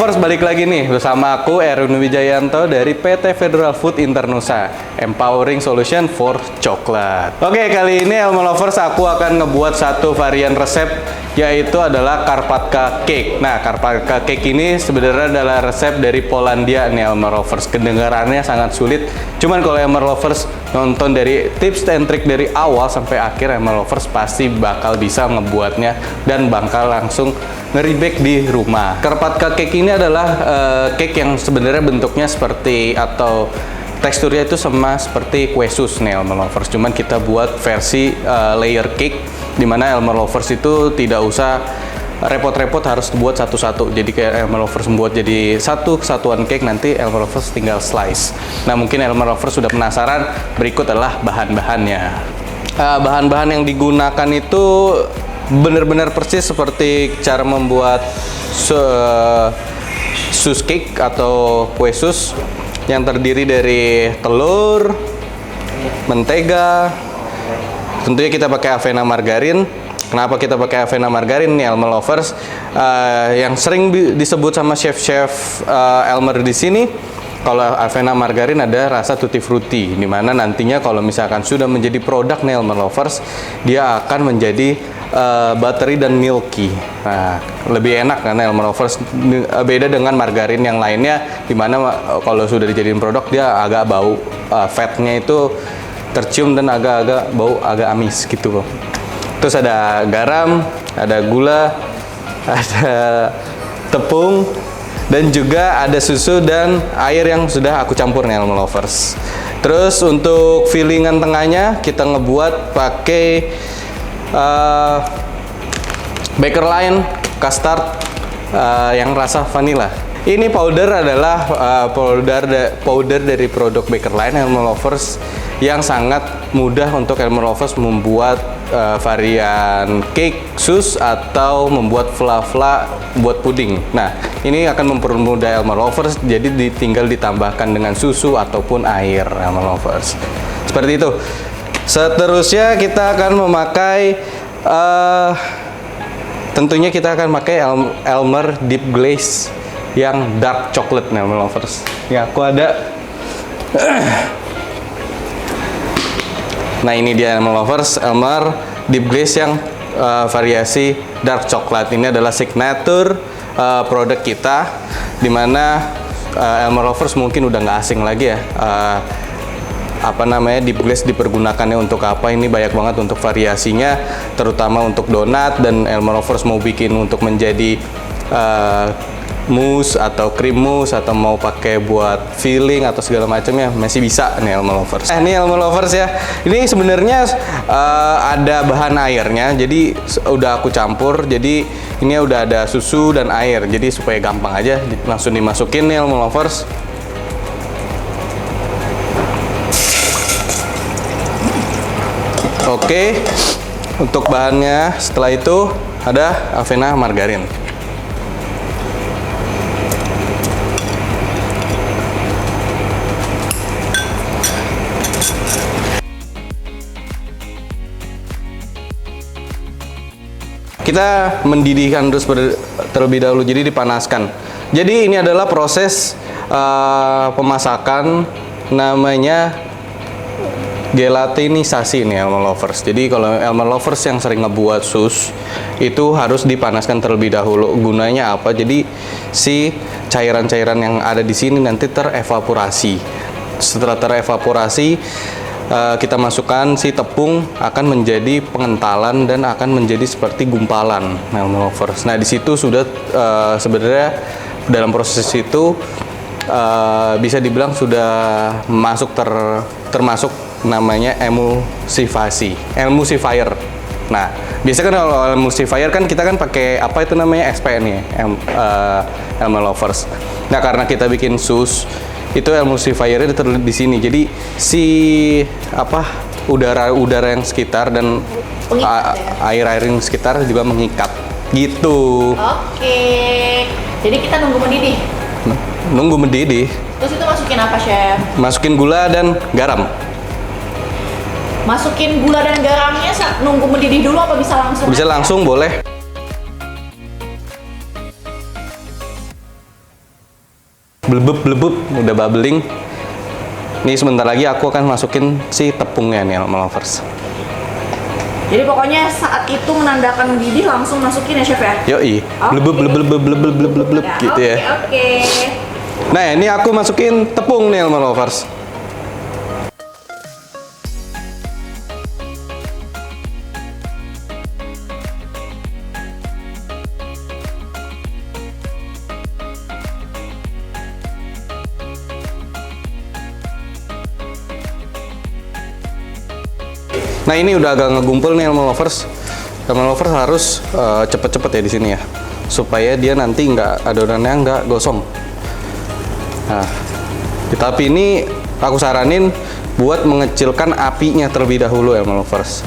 Lovers, balik lagi nih bersama aku Erwin Wijayanto dari PT Federal Food Internusa, Empowering Solution for Coklat. Oke, kali ini Elmo Lovers aku akan ngebuat satu varian resep, yaitu adalah Karpatka Cake. Nah, Karpatka Cake ini sebenarnya adalah resep dari Polandia nih Elmo Lovers. Kedengarannya sangat sulit, cuman kalau Elmo Lovers nonton dari tips and trick dari awal sampai akhir, Elmo Lovers pasti bakal bisa ngebuatnya dan bakal langsung nge-bake di rumah. Karpatka Cake ini adalah cake yang sebenarnya bentuknya seperti atau teksturnya itu sama seperti kue sus nih Elmo Lovers. Cuman kita buat versi layer cake, dimana Elmo Lovers itu tidak usah repot-repot harus buat satu-satu. Jadi kayak Elmo Lovers membuat jadi satu kesatuan cake, nanti Elmo Lovers tinggal slice. Nah, mungkin Elmo Lovers sudah penasaran, berikut adalah bahan-bahannya. Bahan-bahan yang digunakan itu benar-benar persis seperti cara membuat sus cake atau kue sus, yang terdiri dari telur, mentega, tentunya kita pakai avena margarin. Kenapa kita pakai avena margarin nih Elmo Lovers? Yang sering disebut sama chef-chef Elmer di sini, kalau avena margarin ada rasa tutti frutti, dimana nantinya kalau misalkan sudah menjadi produk nih Elmo Lovers, dia akan menjadi buttery dan milky. Nah, lebih enak karena Elmo Lovers beda dengan margarin yang lainnya, dimana kalau sudah dijadiin produk dia agak bau, fatnya itu tercium dan agak-agak bau, agak amis gitu. Terus ada garam, ada gula, ada tepung, dan juga ada susu dan air yang sudah aku campur nih Elmo Lovers. Terus untuk fillingan tengahnya kita ngebuat pakai Baker Line custard yang rasa vanilla. Ini powder adalah powder dari produk Baker Line Elmo Lovers, yang sangat mudah untuk Elmo Lovers membuat varian cake sus atau membuat fla-fla buat puding. Nah, ini akan mempermudah Elmo Lovers, jadi tinggal ditambahkan dengan susu ataupun air Elmo Lovers. Seperti itu. Seterusnya kita akan memakai tentunya kita akan pakai Elmer Deep Glaze yang dark chocolate nih Elmo Lovers. Ya, aku ada. Nah, ini dia Elmo Lovers, Elmer Deep Glaze yang variasi dark chocolate. Ini adalah signature produk kita, dimana Elmo Lovers mungkin udah nggak asing lagi ya. Deep glaze dipergunakannya untuk apa? Ini banyak banget untuk variasinya, terutama untuk donat, dan Elmo Lovers mau bikin untuk menjadi mousse atau cream mousse, atau mau pakai buat filling atau segala macamnya masih bisa nih Elmo Lovers. Ini Elmo Lovers ya. Ini sebenarnya ada bahan airnya, jadi udah aku campur. Jadi ini udah ada susu dan air, jadi supaya gampang aja langsung dimasukin nih Elmo Lovers. Oke, untuk bahannya setelah itu ada avena margarin. Kita mendidihkan terlebih dahulu, jadi dipanaskan. Jadi ini adalah proses pemasakan, namanya gelatinisasi nih Elmo Lovers. Jadi kalau Elmo Lovers yang sering ngebuat sus itu harus dipanaskan terlebih dahulu. Gunanya apa? Jadi si cairan-cairan yang ada di sini nanti terevaporasi. Setelah terevaporasi, kita masukkan si tepung, akan menjadi pengentalan dan akan menjadi seperti gumpalan Elmo Lovers. Nah, di situ sudah sebenarnya dalam proses itu bisa dibilang sudah masuk termasuk namanya emulsifier. Nah, biasanya kan kalau emulsifier kan kita kan pakai apa itu namanya SPN nih, Elmo Lovers. Nah, karena kita bikin sus, itu emulsifiernya ditaruh di sini. Jadi si udara yang sekitar dan air-air yang sekitar juga mengikat gitu. Oke. Jadi kita nunggu mendidih. Nunggu mendidih. Terus itu masukin apa, Chef? Masukin gula dan garam. Masukin gula dan garamnya nunggu mendidih dulu apa bisa langsung? Bisa langsung, boleh. blebeb udah bubbling. Ini sebentar lagi aku akan masukin si tepungnya nih Elma Lovers. Jadi pokoknya saat itu menandakan mendidih langsung masukin ya chef ya? Yoi, blebeb Ya, gitu ya. Oke. Nah ini aku masukin tepung nih Elma Lovers. Nah ini udah agak ngegumpul nih Elma Lovers. Elma Lovers harus cepet-cepet ya di sini ya, supaya dia nanti adonannya nggak gosong. Nah, tapi ini aku saranin buat mengecilkan apinya terlebih dahulu Elma Lovers.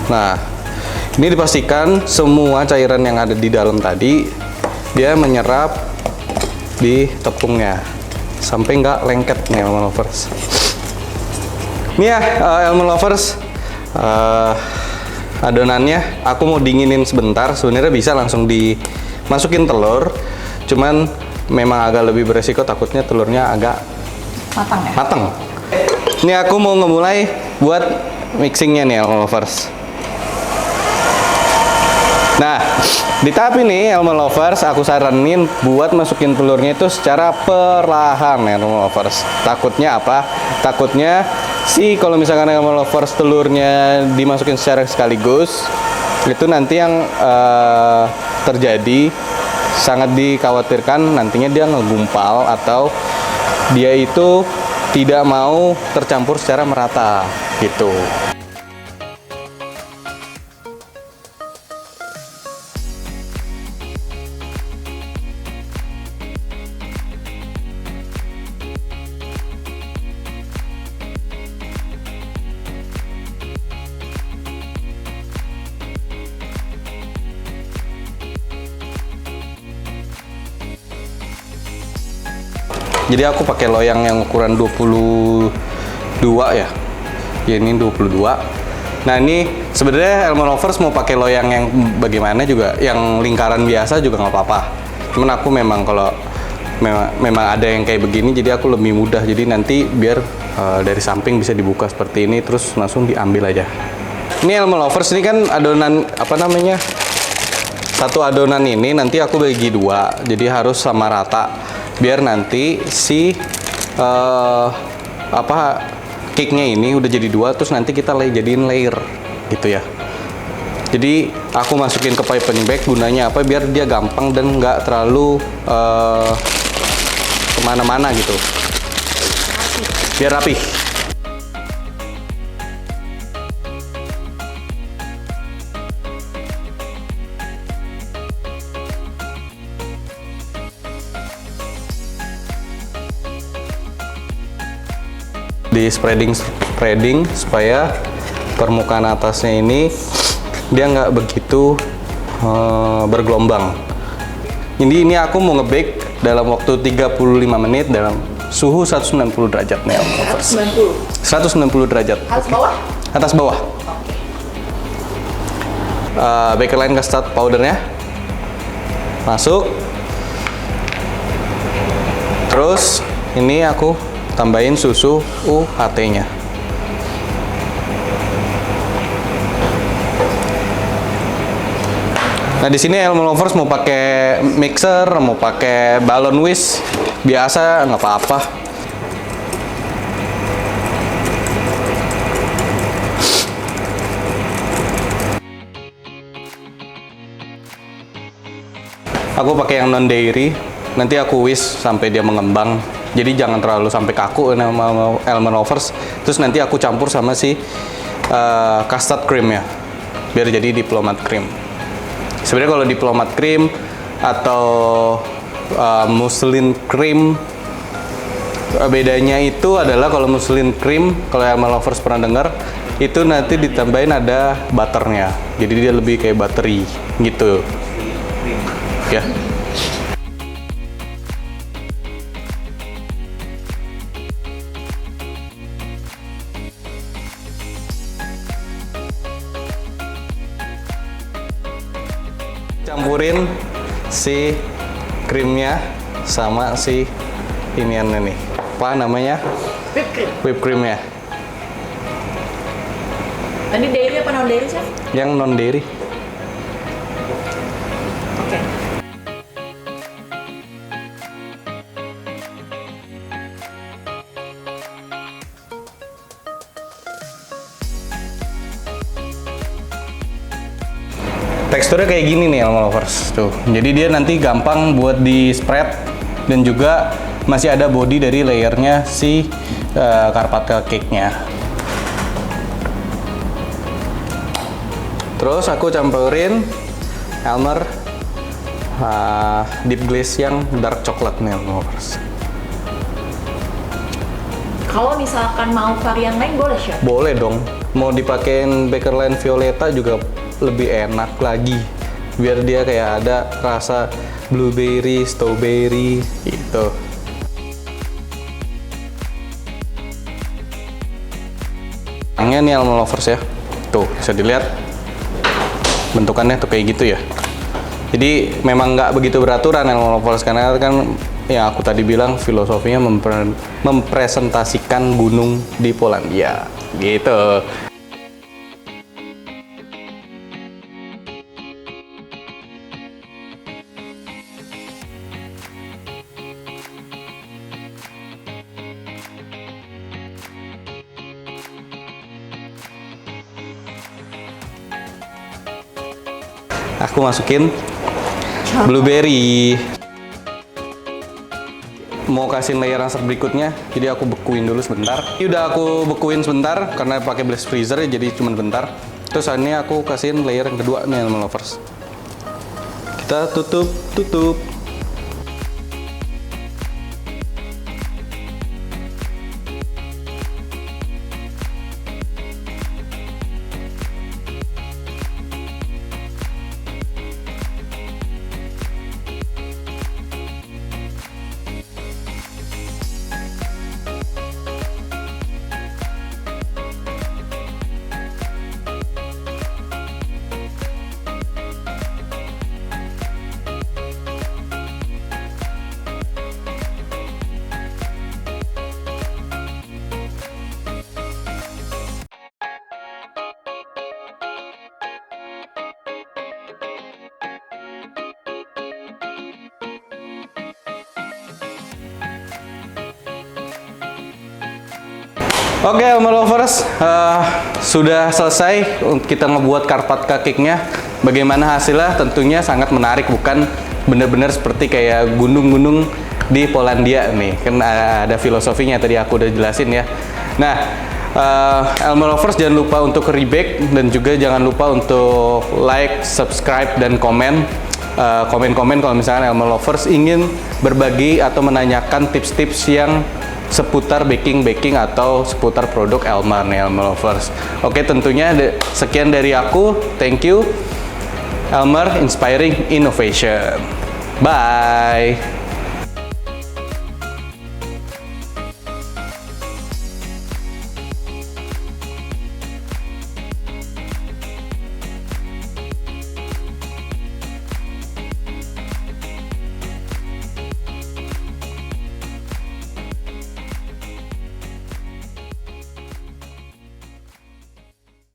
Nah, ini dipastikan semua cairan yang ada di dalam tadi dia menyerap di tepungnya sampai nggak lengket nih Elma Lovers. Ini ya Elma Lovers, adonannya aku mau dinginin sebentar. Sebenarnya bisa langsung dimasukin telur, cuman memang agak lebih beresiko, takutnya telurnya agak Matang ya? matang. Ini aku mau ngemulai buat mixingnya nih Elma Lovers. Nah, di tahap ini Elma Lovers aku saranin buat masukin telurnya itu secara perlahan Elma Lovers. Takutnya apa? Takutnya kalau misalkan Elma Lovers telurnya dimasukin secara sekaligus, itu nanti yang terjadi sangat dikhawatirkan nantinya dia ngegumpal atau dia itu tidak mau tercampur secara merata gitu. Jadi aku pakai loyang yang ukuran 22 ya. Ya ini 22. Nah, ini sebenarnya Elma Lovers mau pakai loyang yang bagaimana juga, yang lingkaran biasa juga nggak apa-apa. Cuman aku memang kalau memang ada yang kayak begini, jadi aku lebih mudah. Jadi nanti biar dari samping bisa dibuka seperti ini, terus langsung diambil aja. Ini Elma Lovers ini kan adonan apa namanya? Satu adonan ini nanti aku bagi dua, jadi harus sama rata. Biar nanti si cake-nya ini udah jadi dua, terus nanti kita jadiin layer gitu ya. Jadi aku masukin ke piping bag gunanya apa? Biar dia gampang dan nggak terlalu kemana-mana gitu. Biar rapi. Di spreading supaya permukaan atasnya ini dia nggak begitu bergelombang. Ini aku mau nge-bake dalam waktu 35 menit dalam suhu 190 derajat nih. 190 derajat. Atas bawah? Atas bawah. Bakerline custard powdernya masuk. Terus ini aku tambahin susu UHT-nya. Nah, di sini Elma Lovers mau pakai mixer, mau pakai balon whisk, biasa nggak apa-apa. Aku pakai yang non dairy, nanti aku whisk sampai dia mengembang. Jadi jangan terlalu sampai kaku Elma Lovers. Terus nanti aku campur sama si custard cream ya, biar jadi diplomat cream. Sebenarnya kalau diplomat cream atau muslin cream, bedanya itu adalah kalau muslin cream, kalau Elma Lovers pernah dengar, itu nanti ditambahin ada butternya. Jadi dia lebih kayak buttery gitu. Ya. Campurin si krimnya sama si iniannya nih. Apa namanya? Whipped cream. Whipped creamnya. Ini dairy apa non dairy chef? Yang non dairy. Oke. Teksturnya kayak gini nih Elma Lovers tuh. Jadi dia nanti gampang buat di spread dan juga masih ada body dari layernya si Carpathia cake-nya. Terus aku campurin Elmer deep glaze yang dark coklat nih Elma Lovers. Kalau misalkan mau varian lain boleh chef? Boleh dong. Mau dipakein Bakerland Violeta juga lebih enak lagi. Biar dia kayak ada rasa blueberry, strawberry gitu. Yang nih Elma Lovers ya. Tuh, bisa dilihat bentukannya tuh kayak gitu ya. Jadi memang nggak begitu beraturan Elma Lovers karena kan yang aku tadi bilang filosofinya mempresentasikan gunung di Polandia gitu. Aku masukin blueberry. Mau kasih layer yang berikutnya, jadi aku bekuin dulu sebentar. Ini udah aku bekuin sebentar karena pakai blast freezer ya, jadi cuma bentar. Terus ini aku kasihin layer yang kedua nih Elma Lovers. Kita tutup. Oke, Elma Lovers, sudah selesai kita ngebuat Carpathia cake-nya. Bagaimana hasilnya? Tentunya sangat menarik, bukan bener-bener seperti kayak gunung-gunung di Polandia nih. Kan ada filosofinya tadi aku udah jelasin ya. Nah, Elma Lovers jangan lupa untuk rebake dan juga jangan lupa untuk like, subscribe, dan komen. Komen-komen kalau misalnya Elma Lovers ingin berbagi atau menanyakan tips-tips yang seputar baking atau seputar produk Elmar nih Elma Lovers. Oke, tentunya sekian dari aku. Thank you. Elmar Inspiring Innovation. Bye.